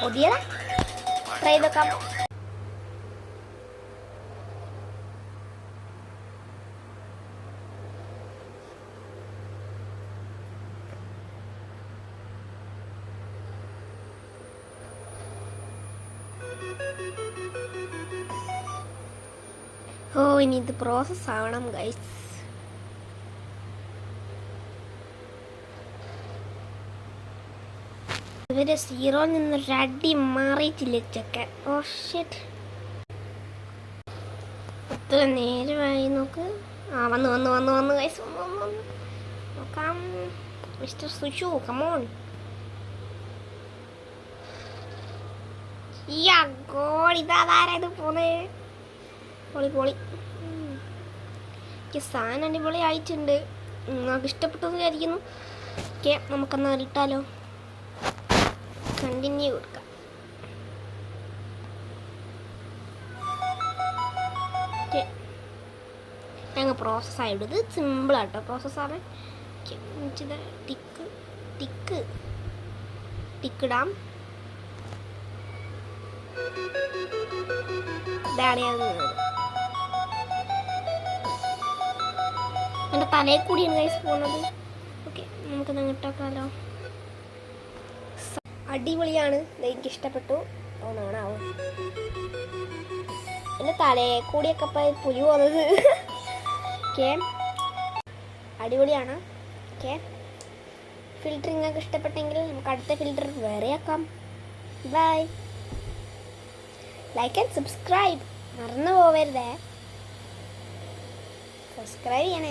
പുതിയതാ try ചെയ്തേക്കാം. ഓ ഇനി ഇത് പ്രോസസ് ആവണം ഗൈസ്. ഇവര് സീറോയിൽ നിന്നൊരു അടി മാറിയിട്ടില്ല ചെക്കൻ. ഓ ഷിറ്റ്, എത്ര നേരമായി നോക്ക്. ആ വന്നു വന്നു വന്നു വന്നു ഗൈസ്, വന്നു നോക്കാം. Mister സുഷു come on. ഇതാരായത് പോന്നേ. പൊളി പൊളി, സാധനം അടിപൊളി ആയിട്ടുണ്ട്. നമുക്ക് ഇഷ്ടപ്പെട്ടു വിചാരിക്കുന്നു. ഓക്കെ, നമുക്കെന്നാ ഇട്ടാലോ. കണ്ടിന്യൂ കൊടുക്കാം. ഞങ്ങൾ പ്രോസസ്സായിട്ട് ഇത് സിമ്പിളാട്ടോ പ്രോസസ്സാണ്. ടിക്കിടാം. ഇതാണ് ഞാൻ എൻ്റെ തലയിൽ കൂടിയാണ് ഗൈസ് പോകുന്നത്. ഓക്കെ, നമുക്കത് ഇട്ടോക്കാലോ. അടിപൊളിയാണ്, എനിക്ക് ഇഷ്ടപ്പെട്ടു. ഓണാവും എൻ്റെ തലയിൽ കൂടിയൊക്കെ ഇപ്പം പുലി പോകുന്നത്. ഓക്കെ, അടിപൊളിയാണ്. ഓക്കെ, ഫിൽറ്റർ നിങ്ങൾക്ക് ഇഷ്ടപ്പെട്ടെങ്കിൽ നമുക്ക് അടുത്ത ഫിൽറ്റർ വേറെ ആക്കാം. ബൈ. ലൈക്ക് ആൻഡ് സബ്സ്ക്രൈബ് മറന്നു പോവരുതേ. സബ്സ്ക്രൈബ് ചെയ്യണേ.